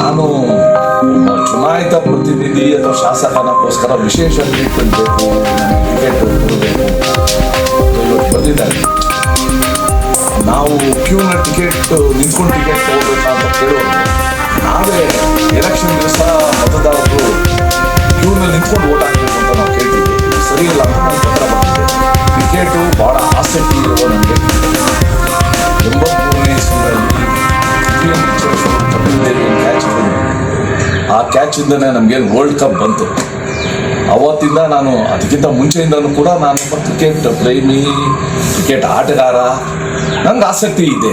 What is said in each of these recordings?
ನಾನು ಒಬ್ಬ ಚುನಾಯಿತ ಪ್ರತಿನಿಧಿ ಅಥವಾ ಶಾಸಕನಕ್ಕೋಸ್ಕರ ವಿಶೇಷ ಟ್ರೀಟ್ಮೆಂಟ್ ಬೇಕು, ನನಗೆ ಟಿಕೆಟ್ ಕೊಡಬೇಕು ಇವತ್ತು ಬಂದಿದ್ದಾರೆ. ನಾವು ಕ್ಯೂನ ಟಿಕೆಟ್ ನಿಂತ್ಕೊಂಡು ಟಿಕೆಟ್ ತಗೋಬೇಕಾ ಅಂತ ಕೇಳೋರು ನಾವೇ ಎಲೆಕ್ಷನ್ ದಿವಸ ಮತದಾರರು ಕ್ಯೂನಲ್ಲಿ ನಿಂತ್ಕೊಂಡು ಓಟ್ ಹಾಕಬೇಕು ಅಂತ ನಾವು ಕೇಳ್ತೀವಿ. ಸರಿ ಇಲ್ಲ ಅಂತ ನಾನು ಪತ್ರ ಬರ್ತಿದ್ದೆ. ಕ್ರಿಕೆಟು ಭಾಳ ಆಸಕ್ತಿ ಇರುವ ನನಗೆ 83ನೇ ಇಸ್ವಿಯಲ್ಲಿ ಕಪಿಲ್ ದೇವ್ ಕ್ಯಾಚ್ ಆ ಕ್ಯಾಚಿಂದನೇ ನಮಗೇನು ವರ್ಲ್ಡ್ ಕಪ್ ಬಂತು. ಅವತ್ತಿಂದ ನಾನು ಅದಕ್ಕಿಂತ ಮುಂಚೆಯಿಂದನೂ ಕೂಡ ನಾನು ಕ್ರಿಕೆಟ್ ಪ್ರೇಮಿ, ಕ್ರಿಕೆಟ್ ಆಟಗಾರ, ನನಗೆ ಆಸಕ್ತಿ ಇದೆ.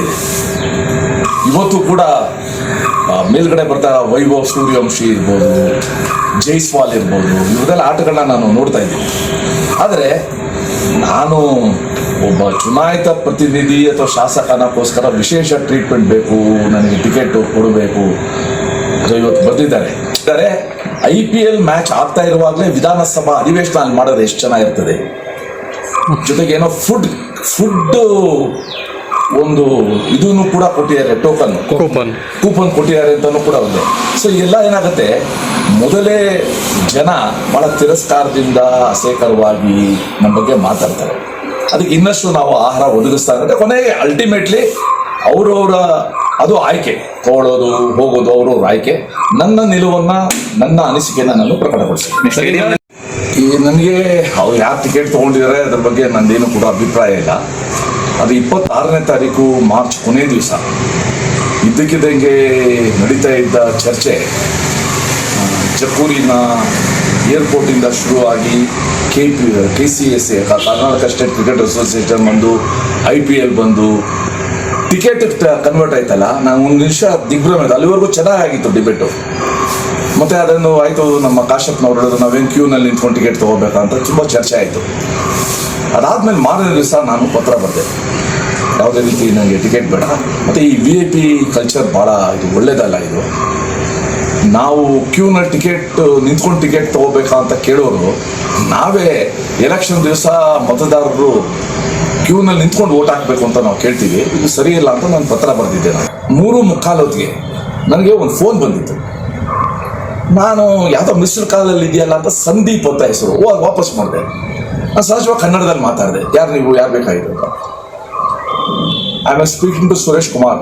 ಇವತ್ತು ಕೂಡ ಮೇಲ್ಗಡೆ ಬರ್ತಾ ವೈಭವ್ ಸೂರ್ಯವಂಶಿ ಇರ್ಬೋದು, ಜೈಸ್ವಾಲ್ ಇರ್ಬೋದು, ಇವರೆಲ್ಲ ಆಟಗಳನ್ನ ನಾನು ನೋಡ್ತಾ ಇದ್ದೀನಿ. ಆದರೆ ನಾನು ಒಬ್ಬ ಚುನಾಯಿತ ಪ್ರತಿನಿಧಿ ಅಥವಾ ಶಾಸಕನಕ್ಕೋಸ್ಕರ ವಿಶೇಷ ಟ್ರೀಟ್ಮೆಂಟ್ ಬೇಕು, ನನಗೆ ಟಿಕೆಟ್ ಕೊಡಬೇಕು ಅಂತ ಇವತ್ತು ಬಂದಿದ್ದಾರೆ. IPL ಮ್ಯಾಚ್ ಆಗ್ತಾ ಇರುವಾಗಲೇ ವಿಧಾನಸಭಾ ಅಧಿವೇಶನ ಅಲ್ಲಿ ಮಾಡೋದು ಎಷ್ಟು ಚೆನ್ನಾಗಿರ್ತದೆ. ಜೊತೆಗೆ ಏನೋ ಫುಡ್ ಒಂದು ಇದನ್ನು ಕೂಡ ಕೊಟ್ಟಿದ್ದಾರೆ, ಕೂಪನ್ ಕೊಟ್ಟಿದ್ದಾರೆ ಅಂತಲೂ ಕೂಡ ಇದೆ. ಸೊ ಎಲ್ಲ ಏನಾಗುತ್ತೆ, ಮೊದಲೇ ಜನ ಬಹಳ ತಿರಸ್ಕಾರದಿಂದ ಅಸಹ್ಯಕರವಾಗಿ ನಮ್ಮ ಬಗ್ಗೆ ಮಾತಾಡ್ತಾರೆ. ಅದಕ್ಕೆ ಇನ್ನಷ್ಟು ನಾವು ಆಹಾರ ಒದಗಿಸ್ತಾ ಇರುತ್ತೆ. ಕೊನೆಗೆ ಅಲ್ಟಿಮೇಟ್ಲಿ ಅವರವರ ಅದು ಆಯ್ಕೆ, ತಗೊಳ್ಳೋದು ಹೋಗೋದು ಅವ್ರವ್ರ ಆಯ್ಕೆ. ನನ್ನ ನಿಲುವನ್ನು, ನನ್ನ ಅನಿಸಿಕೆನ ನಾನು ಪ್ರಕಟಪಡಿಸ್ತೀನಿ. ಈ ನನಗೆ ಅವ್ರು ಯಾರು ಟಿಕೆಟ್ ತೊಗೊಂಡಿದ್ದಾರೆ ಅದ್ರ ಬಗ್ಗೆ ನಂದೇನು ಕೂಡ ಅಭಿಪ್ರಾಯ ಇಲ್ಲ. ಅದು 26ನೇ ತಾರೀಕು ಮಾರ್ಚ್ ಕೊನೆಯ ದಿವಸ ಇದ್ದಕ್ಕಿದ್ದಂಗೆ ನಡೀತಾ ಇದ್ದ ಚರ್ಚೆ ಜಕ್ಕೂರಿನ ಏರ್ಪೋರ್ಟಿಂದ ಶುರುವಾಗಿ KCSA Karnataka state cricket association ಬಂದು IPL ಬಂದು ಟಿಕೆಟ್ ಕನ್ವರ್ಟ್ ಆಯ್ತಲ್ಲ, ನಾನು ಒಂದು ನಿಮಿಷ ದಿಗ್ಭ್ರಮೆ. ಅಲ್ಲಿವರೆಗೂ ಚೆನ್ನಾಗಿತ್ತು ಡಿಬೇಟು. ಮತ್ತೆ ಅದನ್ನು ಆಯಿತು, ನಮ್ಮ ಕಾಶ್ಯಪ್ನವ್ರು ಹೇಳಿದ್ರು ನಾವೇನು ಕ್ಯೂನಲ್ಲಿ ನಿಂತ್ಕೊಂಡು ಟಿಕೆಟ್ ತೊಗೋಬೇಕಂತ ತುಂಬ ಚರ್ಚೆ ಆಯಿತು. ಅದಾದಮೇಲೆ ಮಾರನೇ ದಿವಸ ನಾನು ಪತ್ರ ಬರೆದೆ, ಯಾವುದೇ ರೀತಿ ನನಗೆ ಟಿಕೆಟ್ ಬೇಡ, ಮತ್ತು ಈ VIP ಕಲ್ಚರ್ ಭಾಳ ಇದು ಒಳ್ಳೇದಲ್ಲ. ಇದು ನಾವು ಕ್ಯೂನಲ್ಲಿ ನಿಂತ್ಕೊಂಡು ಟಿಕೆಟ್ ತೊಗೋಬೇಕಾ ಅಂತ ಕೇಳೋರು ನಾವೇ ಎಲೆಕ್ಷನ್ ದಿವಸ ಮತದಾರರು ಕ್ಯೂನಲ್ಲಿ ನಿಂತ್ಕೊಂಡು ಓಟ್ ಹಾಕಬೇಕು ಅಂತ ನಾವು ಕೇಳ್ತೀವಿ. ಇದು ಸರಿ ಇಲ್ಲ ಅಂತ ನಾನು ಪತ್ರ ಬರೆದಿದ್ದೆ. ನಾನು 3:45 ಹೊತ್ತಿಗೆ ನನಗೆ ಒಂದು ಫೋನ್ ಬಂದಿತ್ತು. ನಾನು ಯಾವುದೋ ಮಿಸ್ಡ್ ಕಾಲಲ್ಲಿ ಇದೆಯಲ್ಲ ಅಂತ ಸಂದೀಪ್ ಅಂತ ಹೆಸರು, ವಾಪಸ್ ಮಾಡಿದೆ. ನಾನು ಸಹಜವಾಗಿ ಕನ್ನಡದಲ್ಲಿ ಮಾತಾಡಿದೆ, ಯಾರು ಬೇಕಾಗಿತ್ತು ಅಂತ. I am speaking to Suresh Kumar.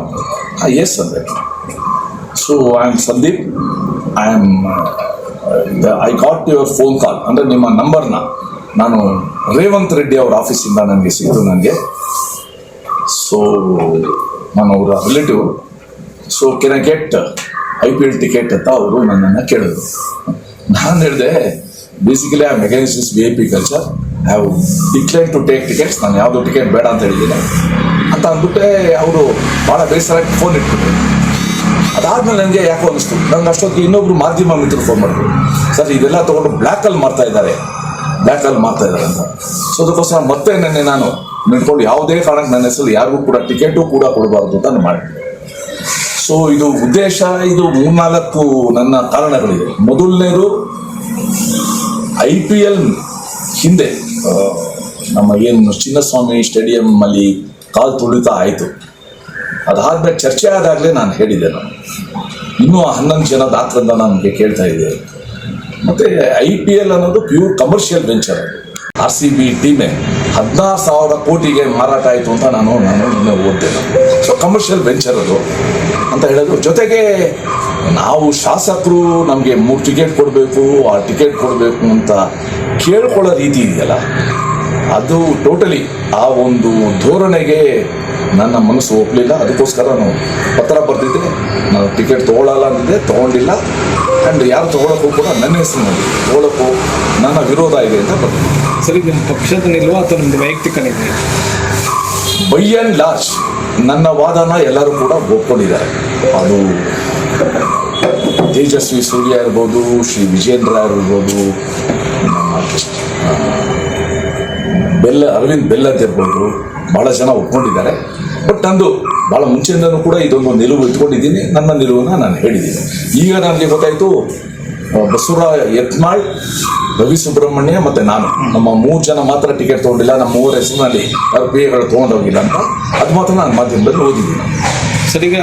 Yes ಅಂದೆ. So I am Sandeep, I got your phone call, ಅಂದರೆ ನಿಮ್ಮ ನಂಬರ್ನ ನಾನು ರೇವಂತ್ ರೆಡ್ಡಿ ಅವ್ರ ಆಫೀಸಿಂದ ನನಗೆ ಸಿಕ್ತು. ನನಗೆ ಸೊ ನಾನು ಅವರ relative. So can I get IPL ticket ಅಂತ ಅವರು ನನ್ನನ್ನು ಕೇಳಿದ್ರು. ನಾನು ಹೇಳಿದೆ, basically I am against this VIP culture, I have decline to take tickets, ನಾನು ಯಾವುದೋ ಟಿಕೆಟ್ ಬೇಡ ಅಂತ ಹೇಳಿದ್ದೀನಿ ಅಂತ ಅಂದ್ಬಿಟ್ಟೆ. ಅವರು ಭಾಳ ಬೇಸರಾಗಿ ಫೋನ್ ಇಟ್ಬಿಟ್ರು. ಅದಾದ್ಮೇಲೆ ನನಗೆ ಯಾಕೋ ಅನ್ನಿಸ್ತು, ನಂಗೆ ಅಷ್ಟೊತ್ತಿಗೆ ಇನ್ನೊಬ್ರು ಮಾಧ್ಯಮ ಮಿತ್ರರು ಫೋನ್ ಮಾಡಿದ್ರು, ಸರ್ ಇದೆಲ್ಲ ತೊಗೊಂಡು ಬ್ಲ್ಯಾಕಲ್ಲಿ ಮಾರ್ತಾ ಇದ್ದಾರೆ ಅಂತ. ಸೊ ಅದಕ್ಕೋಸ್ಕರ ಮತ್ತೆ ನೆನ್ನೆ ನಾನು ನಿಂತ್ಕೊಂಡು ಯಾವುದೇ ಕಾರಣಕ್ಕೆ ನನ್ನ ಹೆಸರು ಯಾರಿಗೂ ಕೂಡ ಟಿಕೆಟು ಕೂಡ ಕೊಡಬಾರ್ದು ಅಂತ ಮಾಡಿ. ಸೊ ಇದು ಉದ್ದೇಶ, ಇದು 3-4 ನನ್ನ ಕಾರಣಗಳಿದೆ. ಮೊದಲನೇದು, IPL ಹಿಂದೆ ನಮ್ಮ ಏನು ಚಿನ್ನಸ್ವಾಮಿ ಸ್ಟೇಡಿಯಂ ಅಲ್ಲಿ ಕಾಲು ತುಳಿತ ಆಯಿತು. ಅದಾದ್ಮೇಲೆ ಚರ್ಚೆ ಆದಾಗಲೇ ನಾನು ಹೇಳಿದ್ದೆ, ನಾನು ಇನ್ನೂ 11 ಜನ ದಾಖಲೆಯಿಂದ ನಮಗೆ ಕೇಳ್ತಾ ಇದೆ. ಮತ್ತು IPL ಅನ್ನೋದು ಪ್ಯೂರ್ ಕಮರ್ಷಿಯಲ್ ವೆಂಚರ್. RCB ಟೀಮೇ 16,000 ಕೋಟಿಗೆ ಮಾರಾಟ ಆಯಿತು ಅಂತ ನಾನು ಓದ್ದೆ. ಸೊ ಕಮರ್ಷಿಯಲ್ ವೆಂಚರ್ ಅದು ಅಂತ ಹೇಳೋದು. ಜೊತೆಗೆ ನಾವು ಶಾಸಕರು ನಮಗೆ 3 ಟಿಕೆಟ್ ಕೊಡಬೇಕು, ಆ ಟಿಕೆಟ್ ಕೊಡಬೇಕು ಅಂತ ಕೇಳ್ಕೊಳ್ಳೋ ರೀತಿ ಇದೆಯಲ್ಲ, ಅದು ಟೋಟಲಿ ಆ ಒಂದು ಧೋರಣೆಗೆ ನನ್ನ ಮನಸ್ಸು ಒಪ್ಪಲಿಲ್ಲ. ಅದಕ್ಕೋಸ್ಕರ ನಾನು ಪತ್ರ ಬರೆದಿದ್ದೆ, ನಾನು ಟಿಕೆಟ್ ತೊಗೊಳ್ಳಲ್ಲ ಅಂದಿದ್ದೆ, ತೊಗೊಂಡಿಲ್ಲ. ಆ್ಯಂಡ್ ಯಾರು ತೊಗೊಳಕ್ಕೂ ಕೂಡ ನನ್ನ ಹೆಸರಿನಲ್ಲಿ ತೊಗೊಳಕ್ಕೂ ನನ್ನ ವಿರೋಧ ಇದೆ ಅಂತ ಬರ್ತೀನಿ. ಸರಿ, ನಿಮ್ಮ ಪಕ್ಷದ ನಿಲ್ವಾ ಅಥವಾ ನಿಮ್ಮದು ವೈಯಕ್ತಿಕ ನಿಲ್ವ? ಬೈ ಆ್ಯಂಡ್ ಲಾರ್ಜ್ ನನ್ನ ವಾದನ ಎಲ್ಲರೂ ಕೂಡ ಒಪ್ಕೊಂಡಿದ್ದಾರೆ. ಅದು ತೇಜಸ್ವಿ ಸೂರ್ಯ ಇರ್ಬೋದು, ಶ್ರೀ ವಿಜೇಂದ್ರ ಇರ್ಬೋದು, ಅರವಿಂದ್ ಬೆಲ್ಲದ್ ಇರ್ಬೋದು, ಭಾಳ ಜನ ಒಪ್ಕೊಂಡಿದ್ದಾರೆ. ಬಟ್ ನಂದು ಭಾಳ ಮುಂಚೆಯಿಂದನೂ ಕೂಡ ಇದೊಂದು ನಿಲುವು ಇಟ್ಕೊಂಡಿದ್ದೀನಿ. ನನ್ನ ನಿಲುವನ್ನು ನಾನು ಹೇಳಿದ್ದೀನಿ. ಈಗ ನನಗೆ ಗೊತ್ತಾಯಿತು, ಬಸವರಾಜ ಯತ್ನಾಳ್, ರವಿ ಸುಬ್ರಹ್ಮಣ್ಯ ಮತ್ತು ನಾನು, ನಮ್ಮ 3 ಜನ ಮಾತ್ರ ಟಿಕೆಟ್ ತೊಗೊಂಡಿಲ್ಲ, ನಮ್ಮ 3 ಹೆಸರಿನಲ್ಲಿ RPAಗಳು ತೊಗೊಂಡೋಗಿಲ್ಲ ಅಂತ. ಅದು ಮಾತ್ರ ನಾನು ಮಾಧ್ಯಮದಲ್ಲಿ ಓದಿದ್ದೀನಿ. ಸರಿಗ